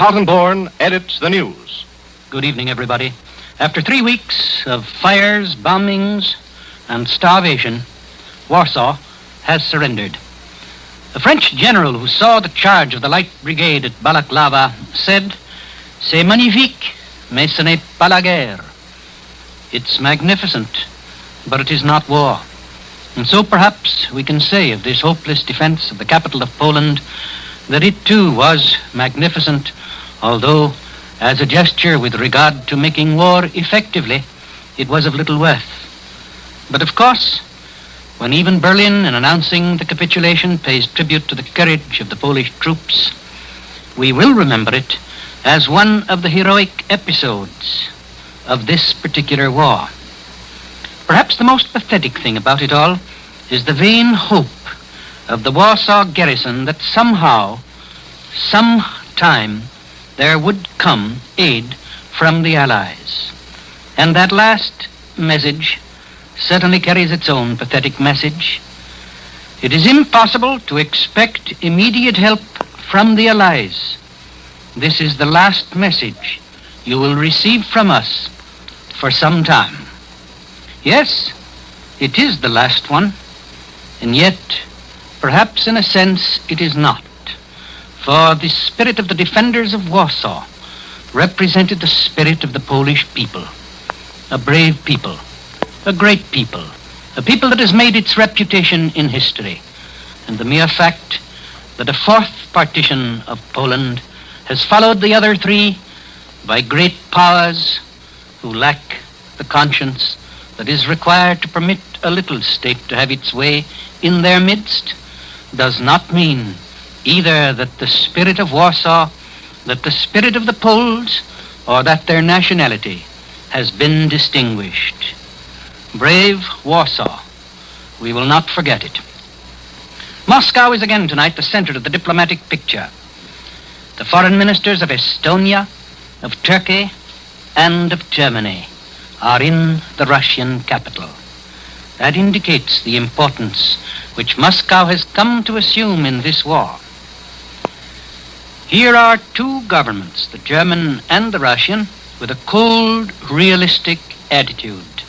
Kaltenborn edits the news. Good evening, everybody. After 3 weeks of fires, bombings, and starvation, Warsaw has surrendered. The French general who saw the charge of the Light Brigade at Balaclava said, "C'est magnifique, mais ce n'est pas la guerre." It's magnificent, but it is not war. And so perhaps we can say of this hopeless defense of the capital of Poland that it too was magnificent, although as a gesture with regard to making war effectively, it was of little worth. But of course, when even Berlin, in announcing the capitulation, pays tribute to the courage of the Polish troops, we will remember it as one of the heroic episodes of this particular war. Perhaps the most pathetic thing about it all is the vain hope of the Warsaw garrison that somehow, sometime, there would come aid from the Allies. And that last message certainly carries its own pathetic message. It is impossible to expect immediate help from the Allies. This is the last message you will receive from us for some time. Yes, it is the last one, and yet, perhaps in a sense, it is not. For the spirit of the defenders of Warsaw represented the spirit of the Polish people, a brave people, a great people, a people that has made its reputation in history. And the mere fact that a fourth partition of Poland has followed the other three by great powers who lack the conscience that is required to permit a little state to have its way in their midst does not mean either that the spirit of Warsaw, that the spirit of the Poles, or that their nationality has been distinguished. Brave Warsaw, we will not forget it. Moscow is again tonight the center of the diplomatic picture. The foreign ministers of Estonia, of Turkey, and of Germany are in the Russian capital. That indicates the importance which Moscow has come to assume in this war. Here are two governments, the German and the Russian, with a cold, realistic attitude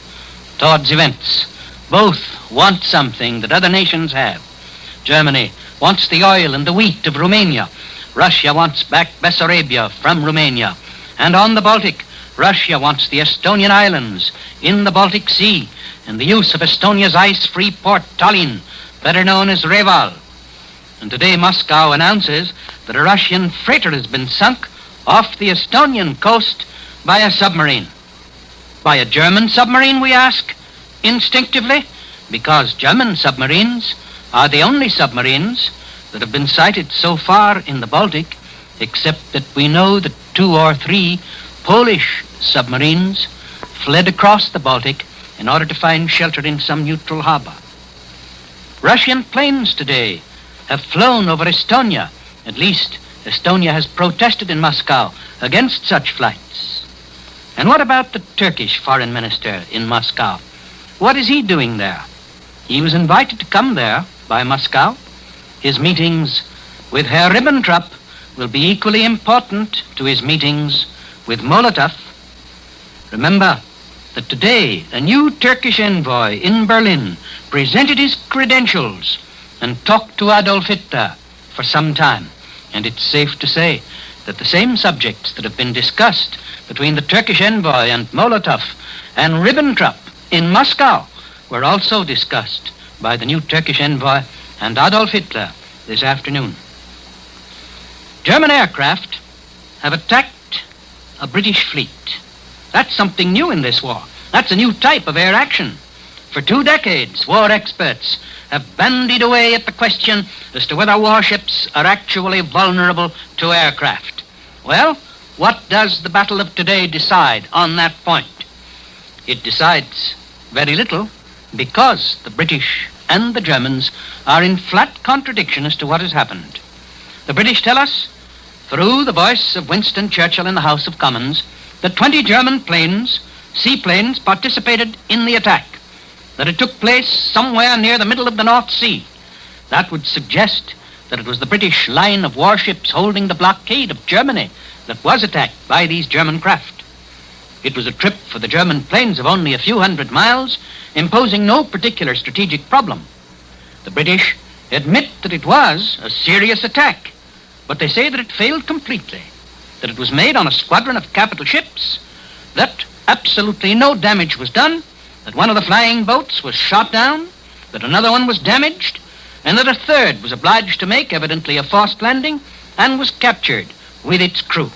towards events. Both want something that other nations have. Germany wants the oil and the wheat of Romania. Russia wants back Bessarabia from Romania. And on the Baltic, Russia wants the Estonian islands in the Baltic Sea and the use of Estonia's ice-free port, Tallinn, better known as Reval. And today Moscow announces that a Russian freighter has been sunk off the Estonian coast by a submarine. By a German submarine, we ask, instinctively, because German submarines are the only submarines that have been sighted so far in the Baltic, except that we know that 2 or 3 Polish submarines fled across the Baltic in order to find shelter in some neutral harbor. Russian planes today have flown over Estonia. At least Estonia has protested in Moscow against such flights. And what about the Turkish foreign minister in Moscow? What is he doing there? He was invited to come there by Moscow. His meetings with Herr Ribbentrop will be equally important to his meetings with Molotov. Remember that today a new Turkish envoy in Berlin presented his credentials and talked to Adolf Hitler for some time. And it's safe to say that the same subjects that have been discussed between the Turkish envoy and Molotov and Ribbentrop in Moscow were also discussed by the new Turkish envoy and Adolf Hitler this afternoon. German aircraft have attacked a British fleet. That's something new in this war. That's a new type of air action. For 2 decades, war experts have bandied away at the question as to whether warships are actually vulnerable to aircraft. Well, what does the battle of today decide on that point? It decides very little, because the British and the Germans are in flat contradiction as to what has happened. The British tell us, through the voice of Winston Churchill in the House of Commons, that 20 German planes, seaplanes, participated in the attack, that it took place somewhere near the middle of the North Sea. That would suggest that it was the British line of warships holding the blockade of Germany that was attacked by these German craft. It was a trip for the German planes of only a few hundred miles, imposing no particular strategic problem. The British admit that it was a serious attack, but they say that it failed completely, that it was made on a squadron of capital ships, that absolutely no damage was done, that one of the flying boats was shot down, that another one was damaged, and that a third was obliged to make evidently a forced landing and was captured with its crew.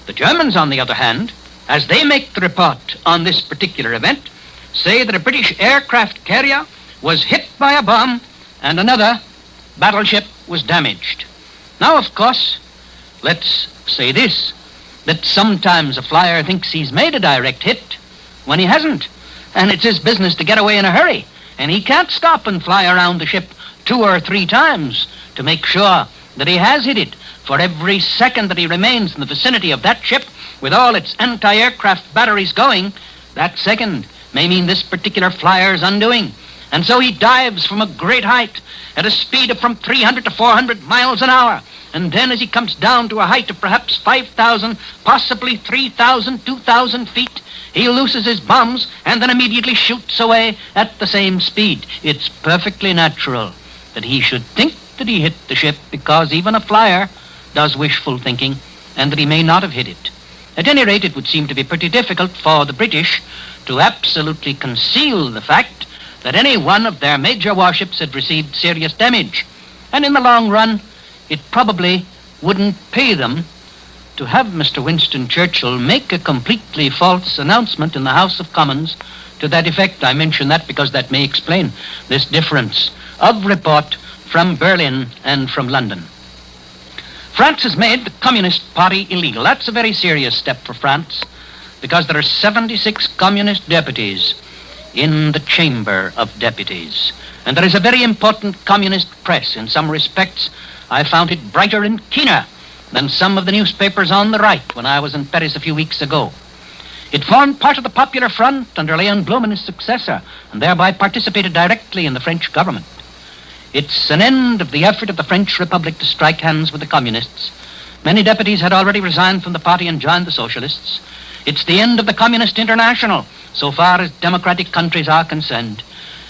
The Germans, on the other hand, as they make the report on this particular event, say that a British aircraft carrier was hit by a bomb and another battleship was damaged. Now, of course, let's say this, that sometimes a flyer thinks he's made a direct hit when he hasn't, and it's his business to get away in a hurry, and he can't stop and fly around the ship 2 or 3 times to make sure that he has hit it. For every second that he remains in the vicinity of that ship with all its anti-aircraft batteries going, that second may mean this particular flyer's undoing. And so he dives from a great height at a speed of from 300 to 400 miles an hour. And then as he comes down to a height of perhaps 5,000, possibly 3,000, 2,000 feet, he looses his bombs and then immediately shoots away at the same speed. It's perfectly natural that he should think that he hit the ship, because even a flyer does wishful thinking, and that he may not have hit it. At any rate, it would seem to be pretty difficult for the British to absolutely conceal the fact that any one of their major warships had received serious damage. And in the long run, it probably wouldn't pay them to have Mr. Winston Churchill make a completely false announcement in the House of Commons to that effect. I mention that because that may explain this difference of report from Berlin and from London. France has made the Communist Party illegal. That's a very serious step for France, because there are 76 communist deputies in the Chamber of Deputies. And there is a very important communist press. In some respects, I found it brighter and keener than some of the newspapers on the right when I was in Paris a few weeks ago. It formed part of the Popular Front under Léon Blum and his successor, and thereby participated directly in the French government. It's an end of the effort of the French Republic to strike hands with the communists. Many deputies had already resigned from the party and joined the socialists. It's the end of the Communist International, so far as democratic countries are concerned.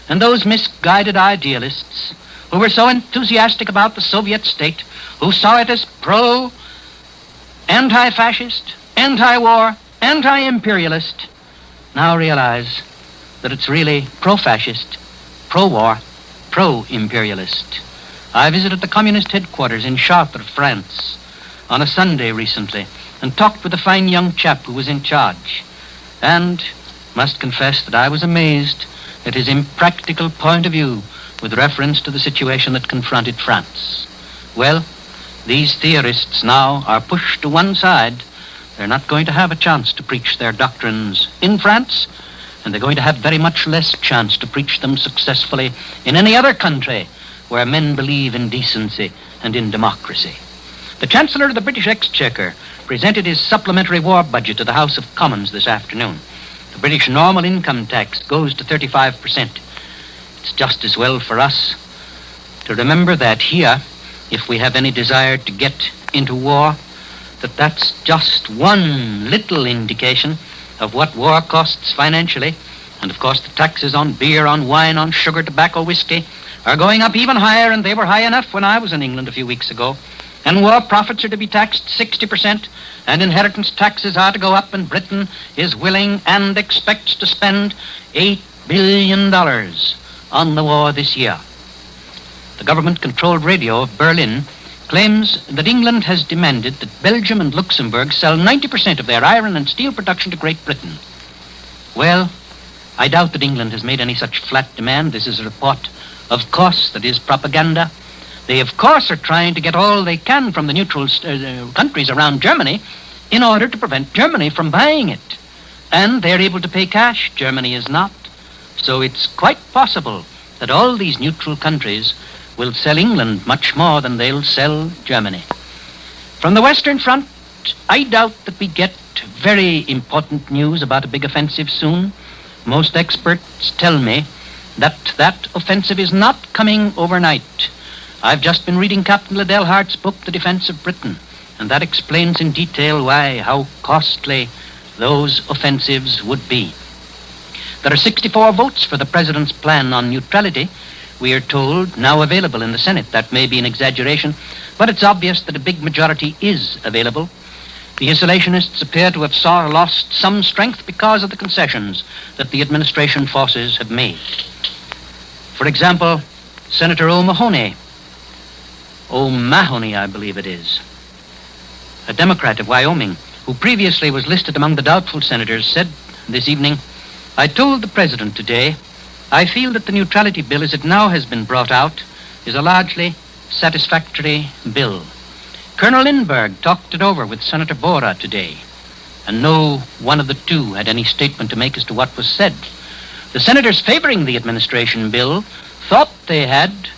And those misguided idealists who were so enthusiastic about the Soviet state, who saw it as anti-fascist, anti-war, anti-imperialist, now realize that it's really pro-fascist, pro-war, pro-imperialist. I visited the communist headquarters in Chartres, France, on a Sunday recently, and talked with a fine young chap who was in charge, and must confess that I was amazed at his impractical point of view with reference to the situation that confronted France. Well, these theorists now are pushed to one side. They're not going to have a chance to preach their doctrines in France, and they're going to have very much less chance to preach them successfully in any other country where men believe in decency and in democracy. The Chancellor of the British Exchequer presented his supplementary war budget to the House of Commons this afternoon. The British normal income tax goes to 35%. It's just as well for us to remember that here, if we have any desire to get into war, that's just one little indication of what war costs financially. And of course the taxes on beer, on wine, on sugar, tobacco, whiskey are going up even higher, and they were high enough when I was in England a few weeks ago. And war profits are to be taxed 60%, and inheritance taxes are to go up, and Britain is willing and expects to spend $8 billion on the war this year. The government-controlled radio of Berlin claims that England has demanded that Belgium and Luxembourg sell 90% of their iron and steel production to Great Britain. Well, I doubt that England has made any such flat demand. This is a report, of course, that is propaganda. They, of course, are trying to get all they can from the neutral countries around Germany in order to prevent Germany from buying it. And they're able to pay cash. Germany is not. So it's quite possible that all these neutral countries will sell England much more than they'll sell Germany. From the Western Front, I doubt that we get very important news about a big offensive soon. Most experts tell me that offensive is not coming overnight. I've just been reading Captain Liddell Hart's book, The Defense of Britain, and that explains in detail how costly those offensives would be. There are 64 votes for the President's plan on neutrality, we are told, now available in the Senate. That may be an exaggeration, but it's obvious that a big majority is available. The isolationists appear to have lost some strength because of the concessions that the administration forces have made. For example, Senator O'Mahony, I believe it is, a Democrat of Wyoming, who previously was listed among the doubtful senators, said this evening, "I told the President today, I feel that the neutrality bill as it now has been brought out is a largely satisfactory bill." Colonel Lindbergh talked it over with Senator Borah today, and no one of the two had any statement to make as to what was said. The senators favoring the administration bill thought they had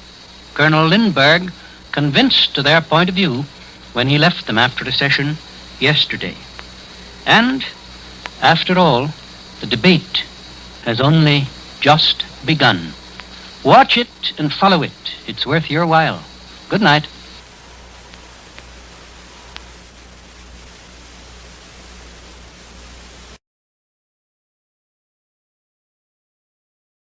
Colonel Lindbergh convinced to their point of view when he left them after a session yesterday. And, after all, the debate has only just begun. Watch it and follow it. It's worth your while. Good night.